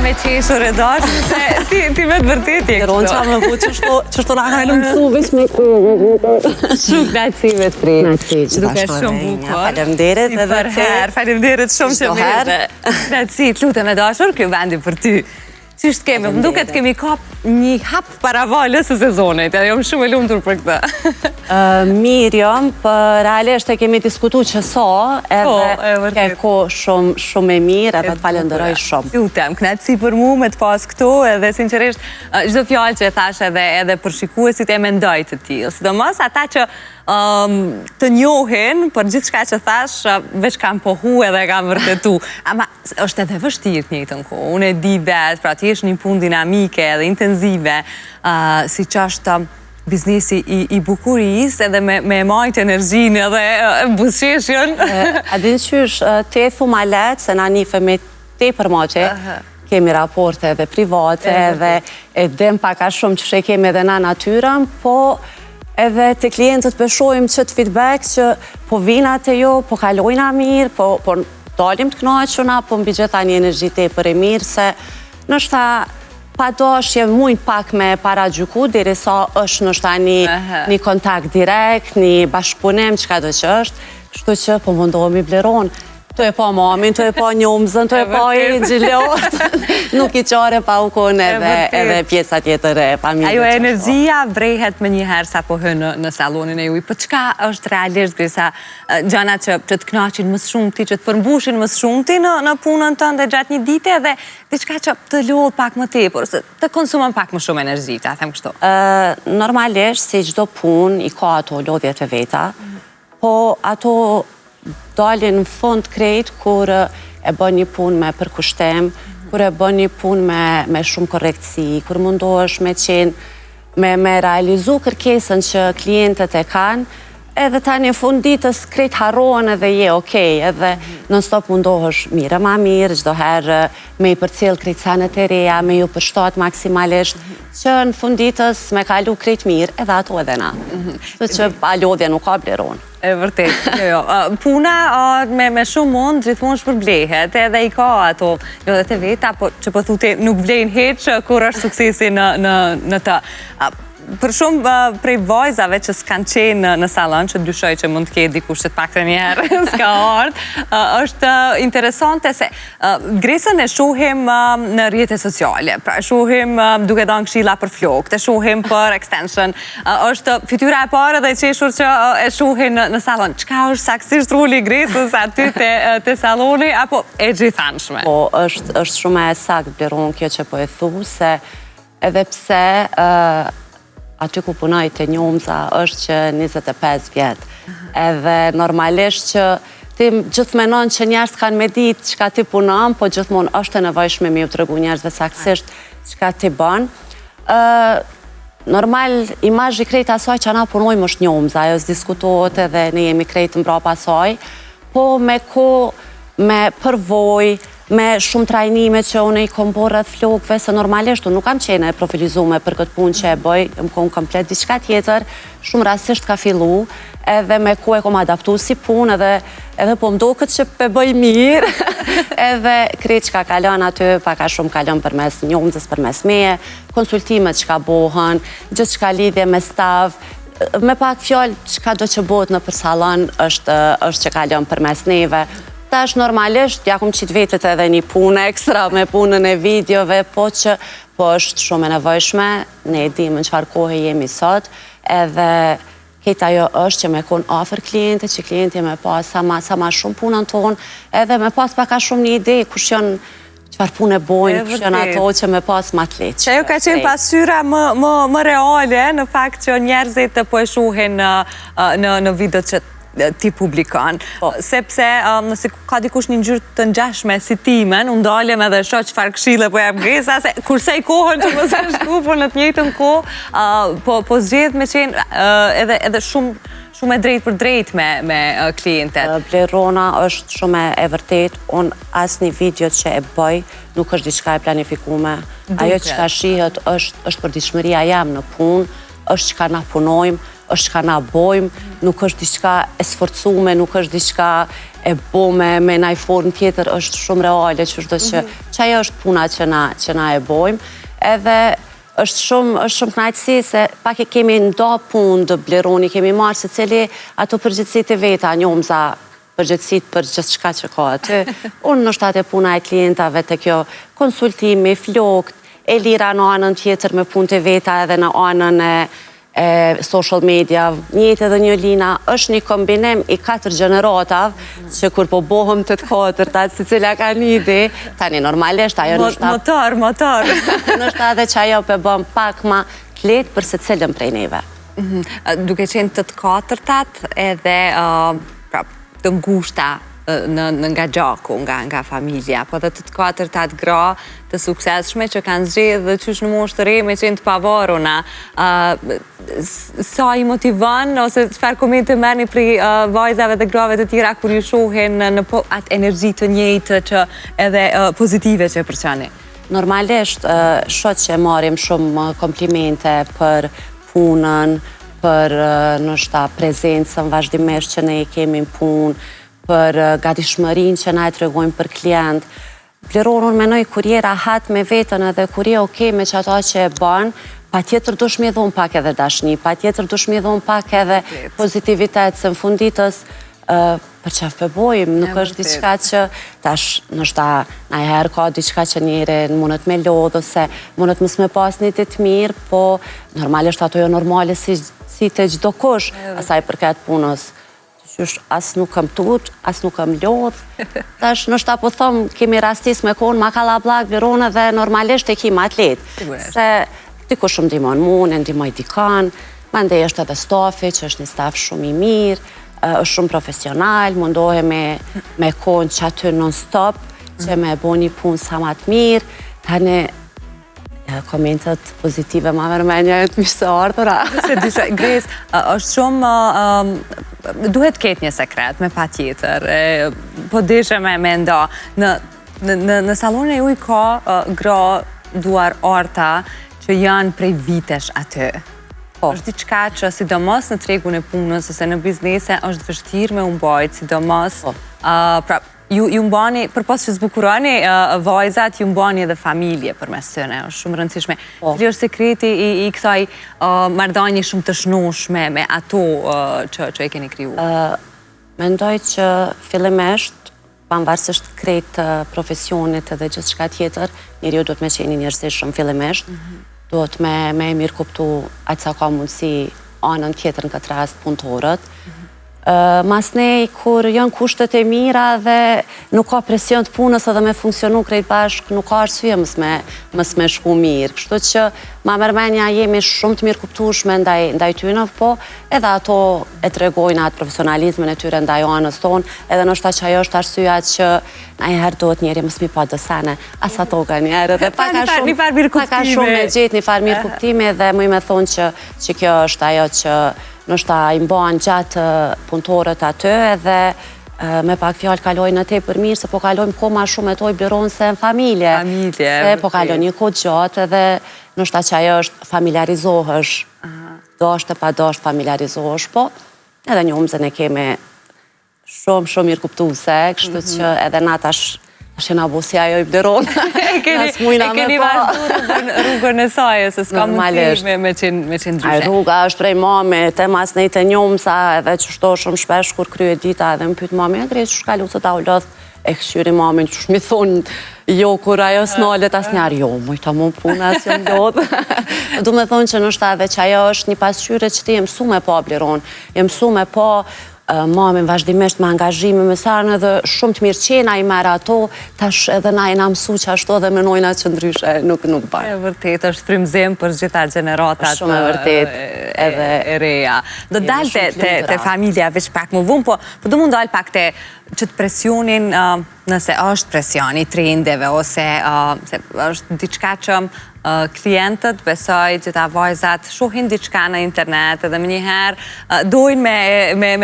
me qeshur e dash, se ti me të vërtet je Ronë qa më bu qështu nga ka në mësu veç me Shumë knaqësi me të prit. Knaqësi, duke shumë bukur. Faleminderit edhe për herë, faleminderit shumë që vete. Knaqësi, të lutem e dashur, kjo vendi për ty. Qështë kemi, më duket kemi kap një hap para valës e sezonit, edhe jam shumë e lumtur për këtë. Mirë jam, për realisht e kemi diskutu që edhe ke ko shumë e mirë, edhe të falenderoj shumë. Lutem, knaqësi për mu me të pas këto, edhe sinqerisht, çdo fjalë që e thash edhe për shikuesit e mendoj të tillë. Sidomos ata që të njohin për gjithë shka që thash, veç kam pohu edhe kam vërtetu. Ama është edhe vështirë të njëjtën kohë. Unë e di vetë, pra ti është një punë dinamike edhe intenzive, si që është biznesi i bukurisë edhe me majtë energjinë edhe buzëqeshjen. A din qysh, te thuma letë, se na nife me te për moqe, kemi raporte edhe private, edhe e dem paka shumë që shë kemi edhe na natyrën, po edhe të klientët përshojmë që të feedback që po vina të jo, po kalojna mirë, po dalim të knaquna, po mbi gjitha një energji tepër e mirë, se nështë pa doshje mujnë pak me para gjyku, diri sa është nështë një kontakt direkt, një bashkëpunim, qka do që është, kështu që po mundohemi bleronë. Të e pa mamin, të e pa njomëzën, të e pa e gjilot, nuk i qare pa u kone edhe pjesa tjetër e pa mirë. Ajo energjia vrehet me njëherë sa po hënë në salonin e juj, për çka është realisht grisa gjana që të knaqin më shumë ti, që të përmbushin më shumë ti në punën tënde gjatë një dite edhe diçka që të lodh pak më tepër, të konsumon pak më shumë energji, ta them kështu. Normalisht, si çdo punë i ka ato lodhjet e veta, po ato dalin në fund krejt kur e bën një punë me përkushtem, kur e bën një punë me shumë korrektësi, kur mundohesh me qenë me realizu kërkesën që klientët e kanë, edhe ta një fund ditës krejt harrohen edhe je okej, edhe non-stop mundohesh mirë ma mirë, çdo herë me i përcjell krejt sanet e reja, me ju përshtat maksimalisht, që në fund ditës me kalu krejt mirë, edhe ato edhe na. Dhe që pa lodhja nuk ka bleron. E vërtet, jo. Puna me shumë mund gjithmonë shpërblehet, edhe i ka ato lodhet e veta, që po thute nuk vlejnë heq kur është suksesi në të. Për shumë prej vajzave që s'kanë qenë në salon, që dyshoj që mund të ketë dikush që të pak të njerë s'ka ardhë, është interesante se Gresën e shohim në rrjetet sociale, pra shohim duke dhënë këshilla për flokët, e shohim për extension, është fytyra e parë dhe qeshur që e shohin në salon. Çka është saktësisht roli i Gresës aty te saloni, apo e gjithanshme? Po, është shumë e saktë Bleron kjo që po e thu, se edhe pse aty ku punoj të njomza është që 25 vjetë. Edhe normalisht që ti gjithë menon që njerës kanë me ditë qka ti punon, po gjithmonë është e nevojshme me ju të regu njerës dhe saksisht qka ti bën. Normal, imazhi krejt asaj që na punojmë është njomza, ajo s'diskutohet edhe ne jemi krejt mbrapa asaj, po me ko, me përvoj, me shumë trajnime që unë i kom borë rreth flokëve, se normalisht unë nuk kam qene e profilizume për këtë punë që e bëj, më kom komplet diçka tjetër, shumë rastisht ka fillu, edhe me ku e kom adaptu si punë, edhe po mdo këtë që pe bëj mirë, edhe krejt që ka kalon aty, paka shumë kalon për mes njomëzës, për mes meje, konsultimet që ka bohën, gjithë që ka lidhje me stav, me pak fjallë që ka do që bot në për salon, është që kalon për mes neve. Ta është normalisht, ja kom qitë vetët edhe një punë ekstra me punën e videove, po që po është shumë e nevojshme, ne e dim në qëfar kohë jemi sot, edhe këta jo është që me konë afer kliente, që klienti me pas sa ma shumë punën tonë, edhe me pas paka shumë një ide, kush janë qëfar punë e bojnë, kush janë ato që me pas ma të letë. Që jo ka qenë pasyra më reale, në fakt që njerëzit po e shuhin në video që ti publikan. Sepse nëse ka dikush një ngjyrë të ngjashme si timen, unë dalem edhe shoh çfarë këshille po jap Gresa, se kurse i kohën që mos është shkupur në të njëjtën kohë, po zgjedh me qenë edhe shumë e drejt për drejt me klientet. Blerona është shumë e vërtet, unë asnjë video që e bëj nuk është diçka e planifikume. Ajo që ka shihet është përditshmëria jam në punë, është që ka na punojmë, është ka na bojmë, nuk është diçka e sforcume, nuk është diçka e bome me naj formë tjetër, është shumë reale, që ajo është puna që na e bojmë. Edhe është shumë knajtësi se pak e kemi ndo punë të Bleroni, kemi marrë se cili ato përgjithësit e veta, njohëm za përgjithësit për gjithë shka që ka aty. Unë në shtate puna e klientave të kjo konsultimi, flokt, e lira në anën tjetër me punë të veta edhe në anën e social media, njëtë edhe një lina, është një kombinim i 4 gjeneratav, që kur po bohëm të 4, si cila ka një ide, tani normalisht, ajo në shtat... Motor. Në shtat dhe që ajo për bëm pak ma kletë për se cilën prej neve. Duke qenë të 4-tat edhe të ngushta nga gjaku, nga familja, po dhe të 4-tat gra të sukseshme që kanë zgjedhë dhe qysh në moshë të re me qenë të pavaruna. Sa i motivon, ose çfarë komente merrni prej vajzave dhe grave të tjera kur ju shohin në atë energji të njëjtë që edhe pozitive që përçani? Normalisht, shoh që marrim shumë komplimente për punën, për nështë prezencën vazhdimisht që ne kemi në punë, për gatishmërinë që na e tregojmë për klient. Bleroni unë menoj kur je rahat me vetën edhe kur je okej me që ato që e bën, pa tjetër dush me dhon pak edhe dashni, pa tjetër dush me dhon pak edhe pozitivitet, se në funditës për qef përbojmë, nuk është diçka që tash nështë na e herë ka diçka që njëre mundet me lodhë, ose mundet mësë me pas një të mirë, po normalisht ato jo normale si të gjdo kush, asaj përket punës. As nuk kam tut, as nuk kam lodh. Tash nështë po thëmë, kemi rastis me konë, ma kalla blak, Blerone dhe normalisht e kim atlet. Se dikush më ndihmon mu, në ndihmoj dikan, ma ndej është edhe stafi, që është një staf shumë i mirë, është shumë profesional, mundohe me konë që aty non-stop, që me bo një punë sa ma të mirë. Tani, komentet pozitive ma mërmenja e të mishë se ardhura. Gres, është shumë, duhet ketë një sekret me pa tjetër, po deshe me nda. Në salon e uj ka gra duar arta që janë prej vitesh aty. është diçka që sidomos në tregun e punës ose në biznese është vështirë me umbajt, sidomos pra ju mbani, përpos që zbukurani vajzat, ju mbani edhe familje për mes tëne, është shumë rëndësishme. Cili është sekreti i kësaj marrëdhënie shumë të shnushme me ato që e keni kriju? Mendoj që fillimisht, pavarësisht krejt profesionit edhe gjithçka tjetër, njeriu duhet me qenë njerëzishëm fillimisht, duhet me mirë kuptu aq sa ka mundësi anën tjetër në këtë rast punëtorët. Mas nej, kur janë kushtet e mira dhe nuk ka presion të punës edhe me funksionu krejt bashk, nuk ka arsye mës me shku mirë. Kështu që ma mërmenja jemi shumë të mirë kuptushme ndaj tynëv, po edhe ato e tregojnë atë profesionalizmin e tyre ndaj anës tonë, edhe nështë që ajo është arsyeja që na e herë duhet njeri mës mi pa dësene, as ato ka njerë, dhe paka shumë me gjetë një farë mirë kuptime dhe mu i me thonë që kjo është ajo që nështë i mbanë gjatë punëtorët aty edhe me pak fjallë kalojnë në te për mirë, se po kalojnë ko ma shumë e toj Blerone se në familje. Se po kalojnë një kohë gjatë edhe nështë që ajo është familiarizohësh, dashtë e pa dashtë familiarizohësh, po edhe një umëzën e kemi shumë mirë kuptuse, kështu që edhe na tash shena bosi ajo i Blerone. E keni vazhdu rrugën e saj, se s'ka mundësi me qenë ndryshe. Rruga është prej mami, te mas nejt e njomësa, edhe që shto shumë shpesh kur krye dita edhe më pytë mami, e krejtë që shkallu se ta u lodh e këshyri mamin, që shmi thonë, jo, kur ajo s'nalet as njarë, jo, mujta mu puna, as jam lodh. Du me thonë që nështë edhe që ajo është një pasqyre që ti jem su me po Blerone, jem su me po mamin vazhdimisht me angazhime me sarnë edhe shumë të mirë qena i merë ato, tash edhe na i na mësu që ashtu edhe menojna që ndryshe nuk bërë. E vërtet, është frymëzim për gjitha generatat e reja. Do dalë të familja veç pak më vumë, po do mund dalë pak të që të presionin nëse është presioni trendeve ose është diçka që klientët, besoj që ta vajzat shohin diçka në internet edhe më njëherë dojnë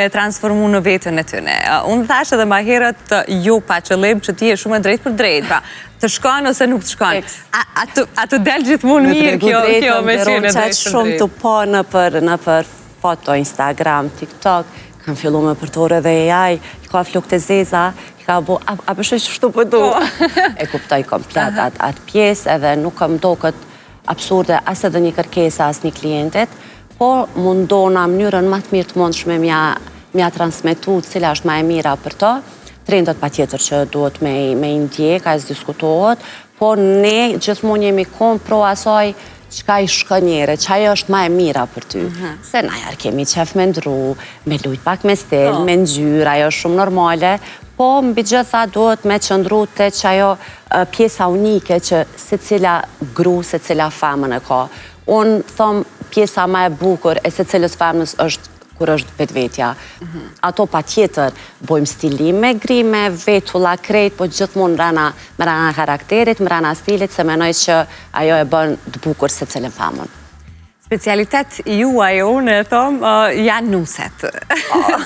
me transformu në vetën e tyne. Unë thash edhe ma herët jo pa qëllim që ti e shumë e drejt për drejt, pra të shkon ose nuk të shkon. A të del gjithmonë mirë kjo me qenë e drejt për drejt? Shumë të po në për foto, Instagram, TikTok, kam fillu me përtore dhe AI, i ka fluk të zeza, i ka bo, a përshë shtu pëtu. E kuptoj komplet atë pjesë edhe nuk kam do këtë absurde as edhe një kërkesa as një klientit, po mundona mënyrën më të mirë të mundshme mja transmetu cila është më e mira për të. Trendet pa tjetër që duhet me indjek, a diskutohet, po ne gjithmonë jemi pro asaj qka i shkën njere, qaj është ma e mira për ty. Se na jarë kemi qef me ndru, me lujt pak me stel, me ngjyr, ajo është shumë normale, po mbi gjitha duhet me qëndru të që ajo pjesa unike që se cila gru, se cila femën e ka. Unë thëmë pjesa ma e bukur e se cilës femës është kur është vetvetja. Ato pa tjetër, bojmë stilime, grime, vetulla, krejt, po gjithmonë me rana karakterit, me rana stilit, se menoj që ajo e bën të bukur se cilën famën. Specialitet juaj, unë e thomë, janë nuset.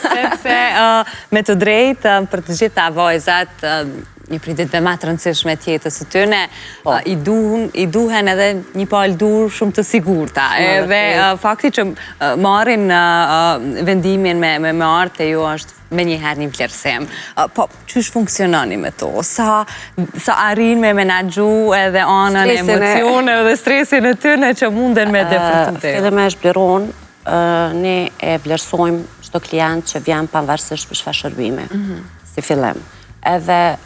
Sepse me të drejtë, për të gjitha vajzat, një prej ditëve më të rëndësishme të jetës së tyre, i duhen edhe një palë dur shumë të sigurta. Edhe fakti që marrin vendimin me artë e ju është me njëherë një vlerësim. Po, qysh funksiononi me to? Sa arrin me menaxhu edhe anën e emocione dhe stresin e tyre që munden me defërtën të. Edhe me shbleron, ne e vlerësojmë çdo klient që vjen pavarësisht për çfarë shërbimi, si fillim. Edhe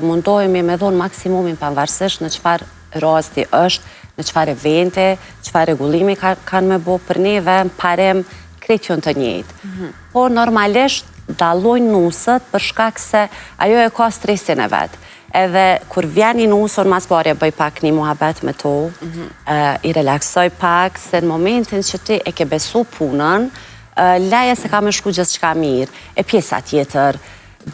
mundohemi me dhonë maksimumin pavarësisht në qëfar rasti është, në qëfar evente, qëfar regullimi kanë me bo për neve, në parem kretion të njëjtë. Po normalisht dallojnë nusët për shkak se ajo e ka stresin e vetë. Edhe kur vjen i nusën, mas pari e bëj pak një muhabet me to, i relaksoj pak, se në momentin që ti e ke besu punën, leje se ka me shku gjithë qka mirë, e pjesa tjetër,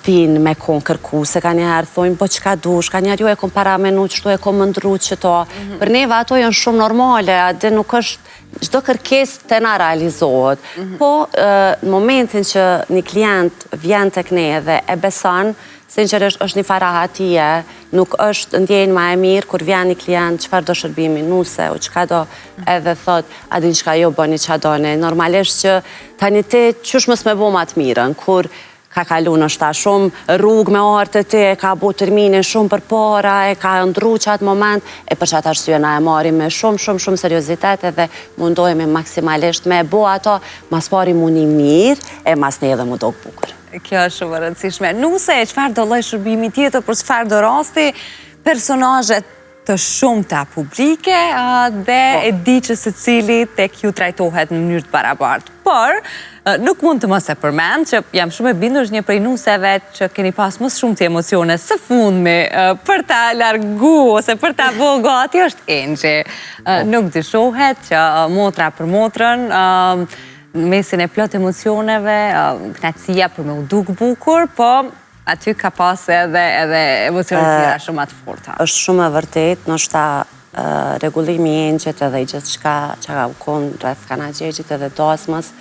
din me konë kërku, se ka njëherë thojnë, po qka dush, ka njëherë ju e kom paramenu, qëtu e kom mëndru qëto. Për neve ato janë shumë normale, dhe nuk është, çdo kërkes të na realizohet. Po, në momentin që një klient vjen tek ne dhe e beson, sinqerisht është një farahatie, nuk është ndjenjë ma e mirë, kur vjen një klient, qëfar do shërbimi, nuse, o qëka do edhe thot, adin qëka jo bëni qa done. Normalisht që tani ti, qysh mës me bo ma të mirën, kur ka kalu në shta shumë rrugë me artë të e ka bu terminin shumë për para, e ka ndru qatë moment, e për qatë arsye na e marim me shumë seriozitet edhe mundohemi maksimalisht me bo ato, mas pari muni mirë, e mas ne edhe mu do bukur. Kjo është shumë rëndësishme. Nuse, qëfar do lloj shërbimi tjetër, për çfarë do rasti, personazhet të shumta publike dhe e di që secili tek ju trajtohet në mënyrë të barabartë. Por, nuk mund të mos e përmend që jam shumë e bindur është një prej nuseve që keni pas më shumë të emocione së fundmi për ta largu ose për ta bo gati është Engji. Nuk dyshohet që motra për motrën, mesin e plot emocioneve, knatësia për me u duk bukur, po aty ka pas edhe emocionet tjera shumë atë forta. Është shumë e vërtet, nështë regullimi i Engjit edhe i gjithë që ka u konë rreth Kanagjegjit edhe Dasmës,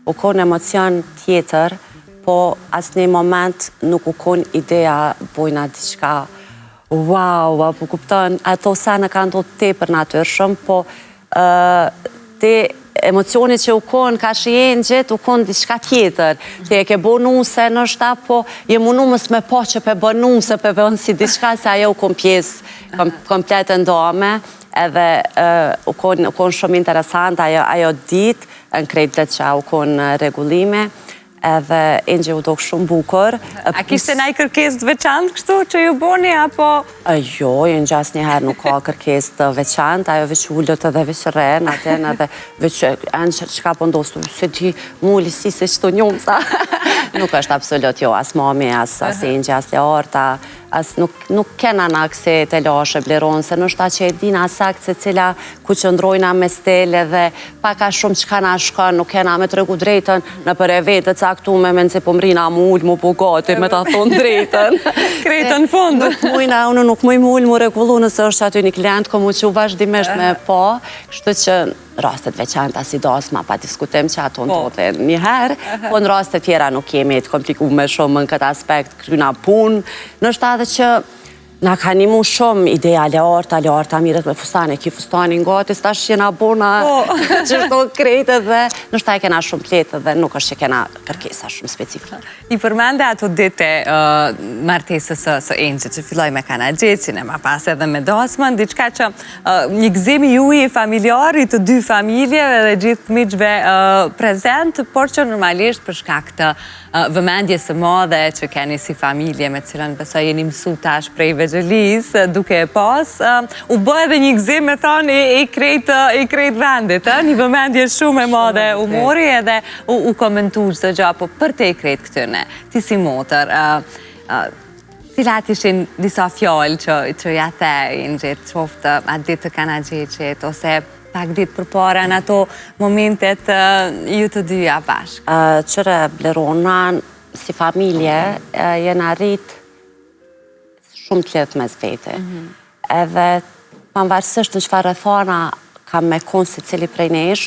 u konë emocion tjetër, po asë një moment nuk u konë idea bojna diçka wow, apo kupton, ato sene kanë do të tepër natyrshëm, po te emocionit që u konë ka shi Engjit, u konë diçka tjetër. Që e ke bo nuse në shta, po je munu mës me po që pe bë nuse, pe bënë si diçka, se ajo u konë pjesë komplet e ndome, edhe u konë shumë interesant, ajo dit, në krejtë që u konë regullime, edhe Engji u dok shumë bukur. A kishte naj kërkesë të veçantë kështu që ju boni, apo? Jo, Engji asë njëherë nuk ka kërkesë të veçantë, ajo veç ullët edhe veç rren, aten edhe veç enë që ka pëndostu, se ti mulli si se që të njëmë, sa. Nuk është absolut jo, as mami, as Engji, as Leorta, nuk kena në akse të lashe bleron, se nështë ta që e dina sakt se cila ku qëndrojna me stele dhe paka shumë që ka na shkon, nuk kena me të regu drejten në për eventet caktume me nëse po mrina mull, mu po gati, me ta thonë drejten. Krejten fund. Unë nuk muj mull mu regullu nëse është aty një klient, ko mu që u vazhdimisht me po, kështu që rastet veçanta si Dasma, pa diskutim që ato në tote njëherë, po në rastet tjera nuk jemi të komplikume shumë në këtë aspekt kryna pun, nështë adhe që Na ka animu shumë ideale arta mirët me fustane, ki fustane ngati, s'tash që jena bona që shto krejtë dhe nështë ta e kena shumë pletë dhe nuk është që kena kërkesa shumë specifike. I përmende ato dite martesës së Engjit, që filloj me Kanagjeqin, e ma pas edhe me Dasmën, diçka që një gëzimi ju i familjari të dy familjeve dhe gjithë miqve prezent, por që normalisht për shkak të vëmendjes së madhe që keni si familje me cilën besoj jeni mësu tash prej vegjëlis, duke e pas, u bë edhe një gëzim me thonë i krejt vendit, një vëmendje shumë e madhe u mori edhe u komentu çdo gjë, po për te i krejt këtyne, ti si motër, cilat ishin disa fjallë që ja the Engjit, qoftë atë ditë të Kanagjeqit, ose pak ditë përpara në ato momentet ju të dyja bashkë? Qëre Blerona, si familje, jena rrit shumë të lidhë mes vete. Edhe pavarësisht në çfarë rrethana kam me konë si cili prej nesh,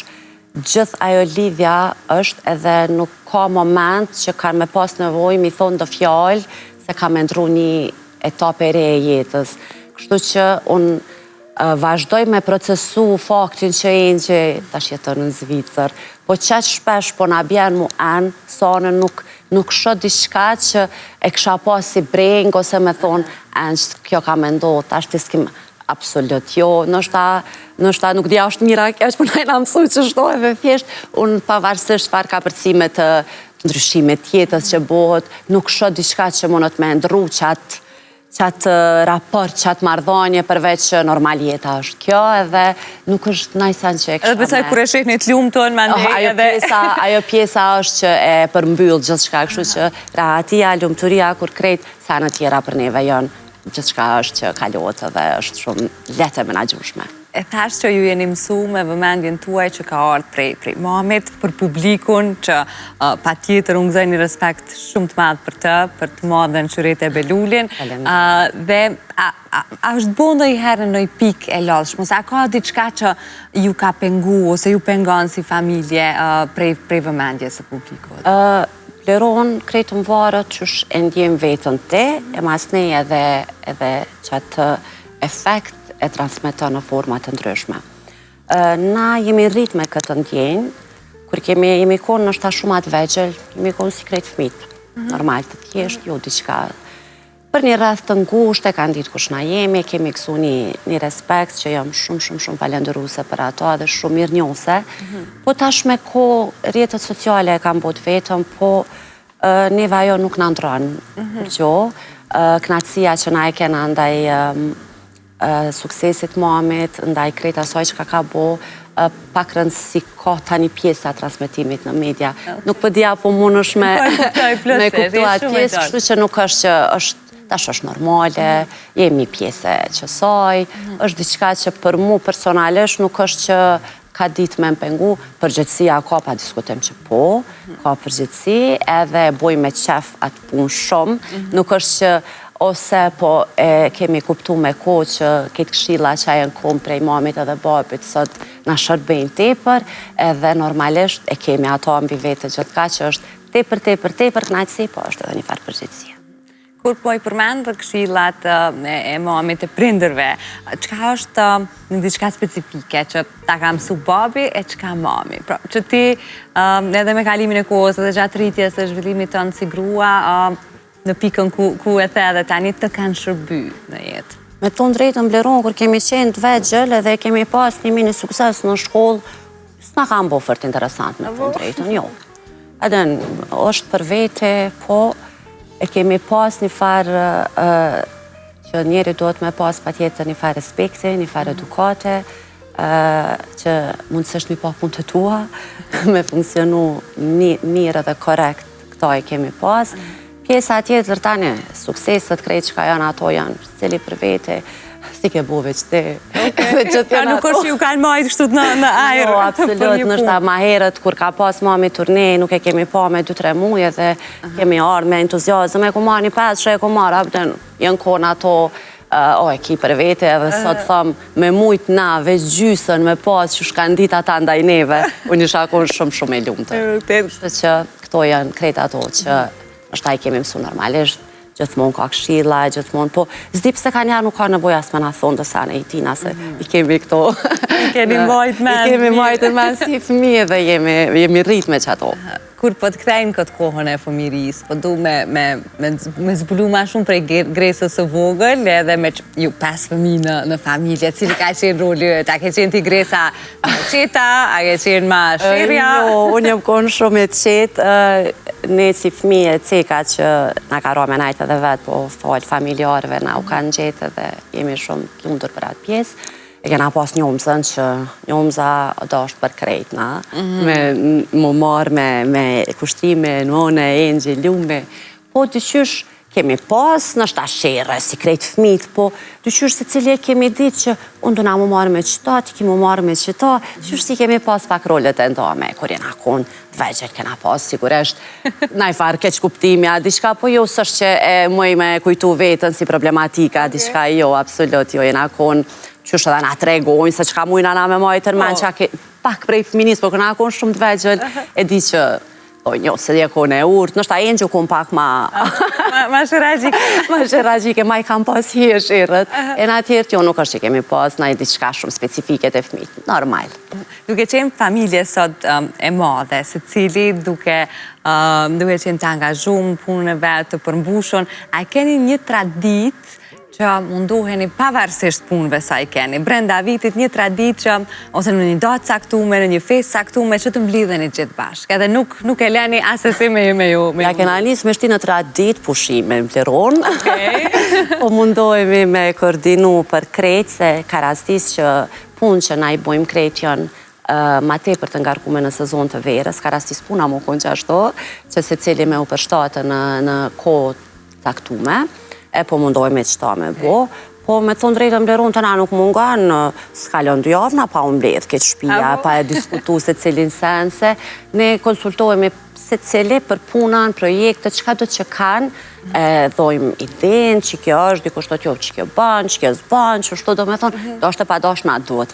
gjithë ajo lidhja është edhe nuk ka moment që kanë me pas nevojë mi thonë do fjallë se ka me ndru një etapë e re e jetës. Kështu që unë vazhdoj me procesu faktin që Engji tash jeton në Zvicër, po qaq shpesh po na bjen mu anë, sane nuk shë diçka që e kësha pas si breng, ose me thonë, Engj, kjo ka me ndodhë, tash të s'kim absolut, jo, nështë nuk dhja është mira kjo që përna e nga mësu që shto edhe thjesht, unë pavarësisht çfarë ka përcime të ndryshimet tjetës që bohët, nuk shë diçka që mundet me ndru qatë raport, qatë mardhanje, përveç që normal jeta është kjo, edhe nuk është najsan që e kësha me... Edhe besoj kur e shihni të lumë tonë, ma ndej edhe... Ajo pjesa është që e përmbyllë gjithë shka, kështu që rahatia, lumëturia, kur krejt, sa në tjera për neve janë, gjithë shka është që kalohet dhe është shumë letë e menagjushme. E thash që ju jeni mësu me vëmendjen tuaj që ka ardhur prej mamit për publikun që pa tjetër unë gëzoj një respekt shumë të madh për të madhen Qyret Belulin. Dhe a është bo ndonjëherë në një pikë e lodhshme, ose a ka diçka që ju ka pengu ose ju pengon si familje prej vëmendjes së publikut? Bleron krejtë më varët qësh e ndjem vetën te, e mas ne edhe qatë efekt e transmeton në format të ndryshme. Na jemi rrit me këtë ndjenjë, kur jemi konë nështë ta shumë atë vegjel, jemi konë si krejtë fmit, normal të thjesht, jo diçka. Për një rreth të ngusht e kanë ditë kush na jemi, kemi kësu një respekt që jam shumë falenderuse për ato dhe shumë mirë njose, po tash me ko rjetët sociale e kam bot vetëm, po neve ajo nuk në ndronë për gjo, knatësia që na e kena ndaj suksesit mamit, ndaj krejt asoj që ka bo, pak rëndësi ka tani pjesa transmetimit në media. Nuk përdia po mund është me kuptu atë pjesë, kështu që nuk është që tash është normale, jemi pjese që saj, është diçka që për mu personalisht nuk është që ka ditë me mpengu, përgjithësia ka pa diskutim që po, ka përgjithësi, edhe boj me qef atë punë shumë, nuk është që ose po kemi kuptu me ko që këtë këshilla që ajen kom prej mamit edhe babit sot në shërbejnë tepër, edhe normalisht e kemi ato mbi vete gjithë ka që është tepër knajtësi, po është edhe një farë përgjithësia. Kur po i përmend këshillat e mamit e prindërve, çka është në diçka specifike që ta ka mësu babi e çka mami? Pra, që ti edhe me kalimin e kohës edhe gjatë rritjes e zhvillimit tënd si grua, në pikën ku e the dhe tani të kanë shërby në jetë. Me tonë drejtën Bleron, kur kemi qenë të vegjël edhe kemi pas një mini sukses në shkollë, s'na kam bo fort interesant me tonë drejtën, jo. Edhe është për vete, po e kemi pas një farë që njeri duhet me pas pa tjetër një farë respekte, një farë edukate, që mundësisht mi pa punë të tua, me funksionu mirë dhe korekt, këto e kemi pas. Pjesa tjetër tani, sukseset krejt që ka janë ato janë, cili për vete, si ke bo veç te. Ka nuk është ju kanë majtë kështut në ajrë. Jo, absolut, nështë ma herët, kur ka pas mami turne, nuk e kemi pa me 2-3 muje dhe kemi ardhë me entuziazëm, e ku marë një 5 që e ku marë, apëtën, jënë konë ato, e ki për vete, edhe sot thëmë, me mujtë na, veç gjysën, me pas që shkanë ditë ata ndaj neve, unë isha konë shumë e lumë të. Shtë që këto janë krejt ato që është ta i kemi mësu normalisht, gjithmonë ka këshilla, gjithmonë, po zdi pse ka njerë nuk ka nevoj as me na thonë të sana i tina, se i kemi këto... I kemi majtë men. I kemi majtë men si fëmijë dhe jemi rrit me qato. Kur po të kthejnë këtë kohën e fëmiris, po du me zbulu ma shumë prej Gresës së vogël, edhe me ju 5 fëmijë në familje, cili ka qenë roli, ta ke qenë ti Gresa ma qeta, a ke qenë ma shirja? Jo, unë jam konë shumë e qetë, ne si fëmijë e ceka që na ka rome najtë edhe vetë, po falë familjarëve na u kanë gjetë dhe jemi shumë lundur për atë pjesë. E kena pas njomësën që njomëza do është për krejtna, me më marrë me kushtrime, nëne, engjë, lume. Po dyqysh kemi pas, nështë ashere, si krejt fmit, po dyqysh se cilje kemi ditë që unë do na më marrë me qëta, ti ki më marrë me qëta, dyqysh si kemi pas pak rollet e ndome, kur jena konë dvegjët kena pas, siguresht, na i farë keq kuptimja, diçka, po jo sështë që muj me kujtu vetën si problematika, diçka jo, absolut, jo, jena konë qysh edhe na tregojnë se qka mujna na me majtër men që ake pak prej fëminis, po këna konë shumë të vegjël, e di që, jo, se dhe kone e urtë, nështë a engjë konë pak ma... Ma shiragjike. Ma shiragjike, ma i kam pas hirë shirët. E na tjertë jo nuk është që kemi pas, na i diçka shumë specifike të fëmijët, normal. Duke qenë familje sot e madhe, se cili duke qenë të angazhumë, punën e vetë të përmbushon, a keni një tradit që mundoheni pavarësisht punëve sa i keni. Brenda vitit një tradit që, ose në një datë saktume, në një festë saktume, që të mblidheni gjithë bashkë. Edhe nuk e leni asesi me ju. Ja kena njësë me shti në tradit pushime më pleron. Po mundohemi me koordinu për krejt, se ka rastis që punë që na i bojmë krejt janë ma te për të ngarkume në sezon të verës, ka rastis puna mu konë që ashto, që se cili me u përshtate në kohë saktume, e po mundohemi qëta me bo, po me thonë drejtën bleron të na nuk mungan, s'kalon 2 javë, na pa umbledh këtë shpia, pa e diskutu se cilin sense, ne konsultohemi se cili për punën, projekte, qka do që kanë, dhojmë idenë, që kjo është, dikush do t'jo që kjo banë, që kjo s'banë, që shto do me thonë, do është e pa doshna, do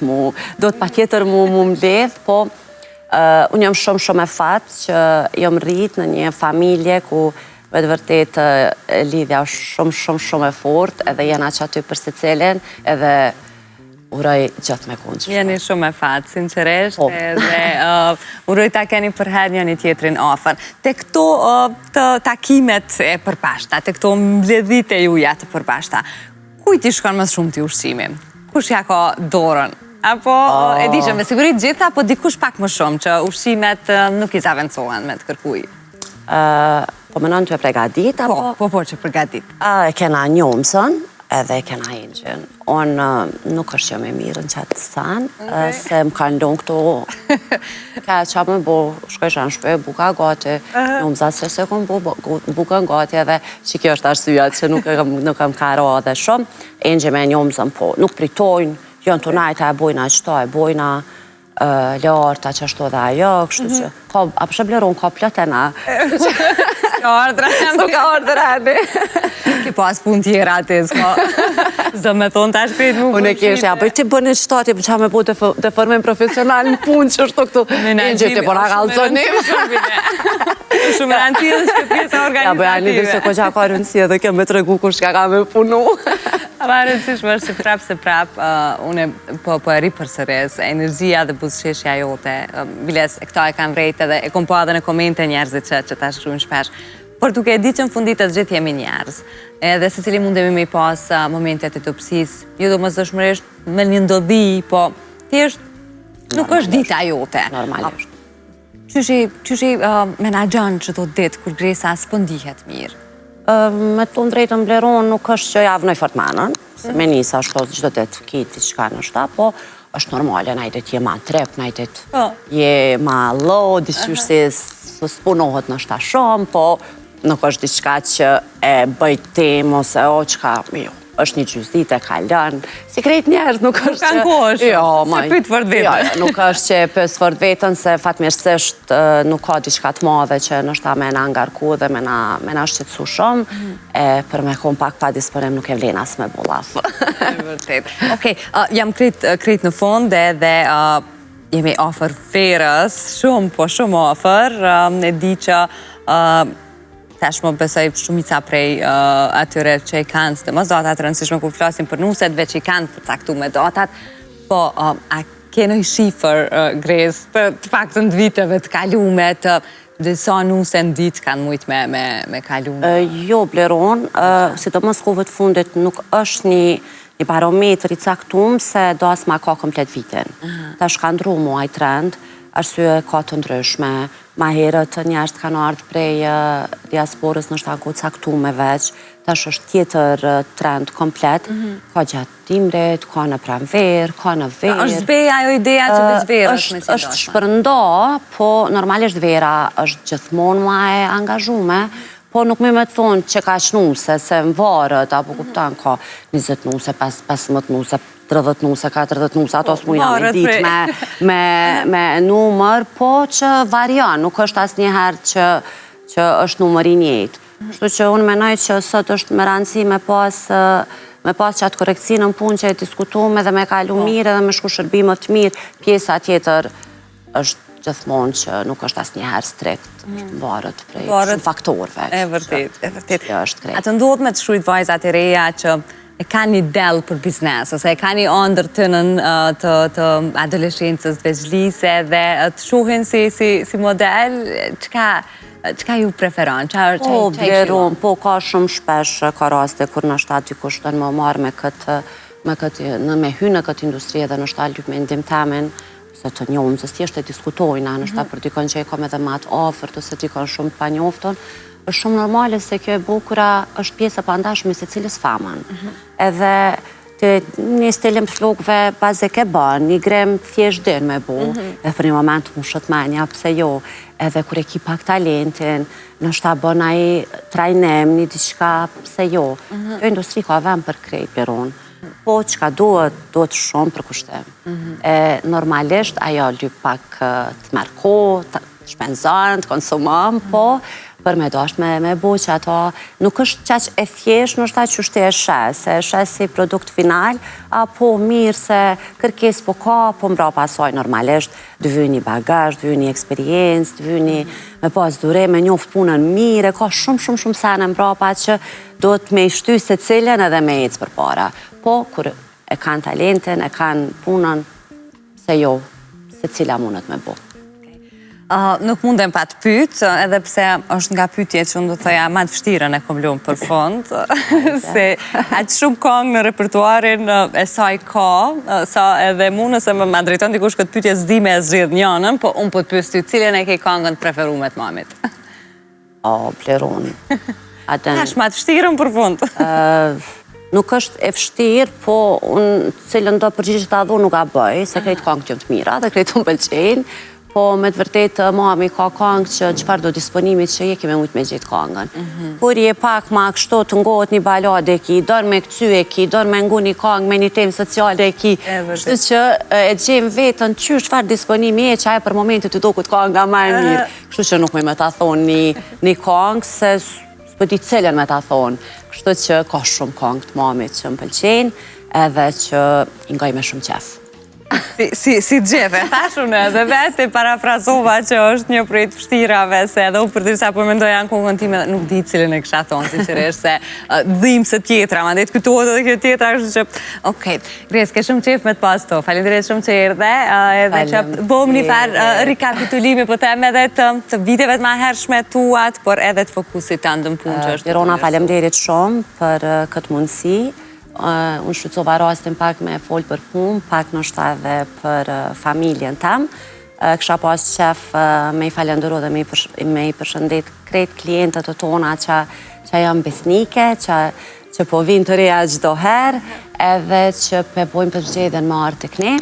të pa tjetër mu mbledh, po unë jam shumë e fatë që jam rrit në një familje ku me të vërtet lidhja shumë e fort, edhe jena që aty për se cilin, edhe uroj gjatë me kunë që. Jeni shumë e fatë, sinqeresht, edhe uroj ta keni përher një tjetrin afer. Te këto takimet e përbashta, te këto mbledhit e juja të përbashta, kujt i shkon më shumë t'i ushqimi? Kush ja ka dorën? Apo, e di që me sigurit gjitha, apo dikush pak më shumë, që ushqimet nuk i zavencohen me të kërkuj? Po menon të e pregadit, apo? Po që pregadit. Kena njomësën, edhe kena engjën. Unë nuk është që me mirën qatë sanë, se më kanë donë këto, ka qa me bo, shkojshë në shpej, buka gati, njomëza se kom bo, buka gati, edhe që kjo është arsyat që nuk kam karo edhe shumë, engjë me njomëzën, po nuk pritojnë, janë të najta e bojna qëta, e bojna, larta që ashtu dhe ajo, kështu që, a përshë bleron, ka plët e na. S'ka ordre andi. Ki pas pun tjera ati, s'do me thonë ta shkrejt mu. Unë e keshë, ja, për ti bënë në qëtati, për qa me po të formen profesional në punë që është këtu. Engjë të përna kalzonim. Shumë rëndësia dhe që pjesë organizative. Ja, bëja një dhe se ko qa ka rëndësia dhe kjo me të regu kush ka me punu. Ma rëndësishme është që se prap, une po e ri për sëres, energjia dhe buzëqeshja jote, biles këta e kam vrejt edhe e kom po edhe në komente njerëzit që ta shkrujnë shpesh. Por duke e di që në fundit të gjithë jemi njerëz, edhe se cili mundemi me i pas momentet e të pësis, ju do mësë dëshmërisht me një ndodhi, po thjesht nuk është dita jote. Normalisht. Qyshi menagjan që do ditë kur Gresa s'pëndihet mirë? Me të drejtën bleron nuk është që javnoj fortmanën, se me njësa është posë gjithë të të kiti qka në shta, po është normale, najtet je ma trep, najtet je ma lo, disysh se s'punohet në shta shumë, po nuk është diçka që e bëjt tem ose o qka, jo, është një gjysdit e kalën, si krejt njerës nuk është që... Nuk kanë kohë shumë, se pytë fort vetën. Nuk është që pës fort vetën, se fatmirësisht nuk ka diçka të madhe që nështë ta me na ngarku dhe me na shqetsu shumë, për me kom pak pa disponim nuk e vlen as me bolaf. Okej, jam krejt në fond edhe jemi ofër ferës, shumë afer, e di që tashmë besoj shumica prej atyre që i kanë së të mos datat rëndësishme kur flasim për nusetve që i kanë përcaktuar datat, po a keni shifër Gres të paktën të viteve të kalume të sa nuse në ditë kanë mujt me kalume? Jo, Bleron, sidomos kohëve të fundit nuk është një barometër i caktuar se do as ma ka komplet vitin. Tash ka ndru muaj trend, arsye ka të ndryshme. Ma herët njerëzit kanë ardhur prej diasporës në shtaku caktuar veç, tash është tjetër trend komplet, ka gjatë dimrit, ka në pranverë, ka në verë. Është zbeja ajo ideja që veç verë është me si është shpërndo, po normalisht vera është gjithmonë ma e angazhume, po nuk me thonë që ka shnuse, se më varët, apo kuptan ka 20 nuse, 15 nuse, 30 nuse, 40 nuse, ato s'mujna me ditë me numër, po që varian, nuk është asë njëherë që është numër i njëjtë. Shtu që unë menoj që sot është me rëndësi me pas qatë korekcinë në punë që e diskutume dhe me kalu mirë dhe me shku shërbime të mirë, pjesa tjetër është gjithmonë që nuk është asë njëherë strikt, varët prej shumë faktorve. E vërtet, e vërtet. Është krejt. A të ndodhë me të shkrujt vajzat e reja që e ka një del për biznes, ose e ka një ndër të nën të adolescencës veçlise dhe të shuhin si model, qka ju preferon? Po, Bleron, po ka shumë shpesh ka raste kur në shtatë dikush të në më marrë me hy në këtë industrie dhe në shtatë lyp me ndim temin, se të njohëm, se s'tjesht e diskutojna, në shtatë për dikon që e kom edhe matë ofert, ose dikon shumë pa njofton, është shumë normale se kjo e bukura është pjesë e pandashme se cilës faman. Edhe të një stilim flokve bazike bën, një grem thjesht din me bu, edhe për një moment më shët menja, pse jo, edhe kur e ki pak talentin, në shta bën a i trajnem, një diçka, pse jo. Kjo industri ka vend për krejt, Bleron. Po, qka duhet shumë për kushtem. Normalisht, ajo lyp pak të merko, të shpenzon, të konsumon, po, për me dosht me bu që ato nuk është qaq e thjesht, në shta që shte e shes si produkt final, apo mirë se kërkes po ka, po mbra pasoj normalisht, dë vy një bagazh, dë vy një eksperiencë, dë vy një me pas dure, me njoft punën mire, ka shumë sene mbra pa që do të me ishty se cilën edhe me ecë për para. Po, kur e kanë talentin, e kanë punën, se jo, se cila mundet me bu. Nuk mundem pa të pytë, edhe pse është nga pytje që unë do të thoja ma të fështirën e kom lumë për fond, se atë shumë kongë në repertuarin e saj ka, sa edhe mu nëse më drejton dikush këtë pytje zdi me e zhridh njënën, po unë po të pyst ty cilën e ke kongën preferu me të mamit. Bleron. Ash ma të fështirën për fond. Nuk është e fështirë, po unë cilën do përgjishtë të adhu nuk a bëj, se krejtë kongë që më të mira dhe krejtë më pëlqenë, po me të vërtet mami ka kongë që qëfar do disponimit që je kime mujtë me gjithë kongën. Kur je pak ma kështo të ngohet një balade e ki, dorë me këcy e ki, dorë me ngu një kongë me një temë sociale e ki, shtë që e gjemë vetën qëfar disponimi e që aje për momentit të do këtë konga ma e mirë. Kështu që nuk me ta thonë një kongë, se s'po di cilën me ta thonë. Kështu që ka shumë kongë të mamit që më pëlqenë, edhe që ingoj me shumë qef. Si gjefe, thashune, dhe vete parafrazova që është një prej të fështirave, se edhe u përdirësa po mendoja në kongën time dhe nuk di cilën e kësha thonë, si qëresh se dhimë se tjetra, ma dhe të këtohet edhe kjo tjetra, kështë që, okej, Gres, ke shumë qef me të pas to, falenderit shumë që erdhe, edhe që bom një farë rikapitulimi, po them edhe të viteve të ma hershme tuat, por edhe të fokusit të ndëm punë që është. Birona, falenderit shumë për këtë mundësi. Unë shqycova rastin pak me folë për punë, pak në shta dhe për familjen tam. Kësha pas qef me i falenderu dhe me i përshëndet krejt klientët të tona që janë besnike, që po vinë të reja gjdo herë, edhe që pe bojmë përgjedhen më artë të këne,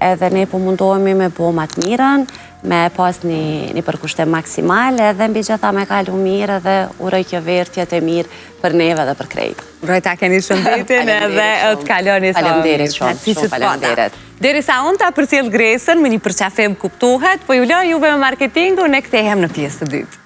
edhe ne po mundohemi me bo matë mirën, me pas një përkushtem maksimal, edhe mbi gjitha me kalu mirë dhe uroj kjo vertjet e mirë për neve dhe për krejt. Uroj ta keni shëndetin edhe të kaloni sa. Falemderit shumë, falemderit. Deri sa unë ta përcjell Gresën me një përqafim kuptohet, po ju lë juve me marketingu, ne kthehem në pjesë të dytë.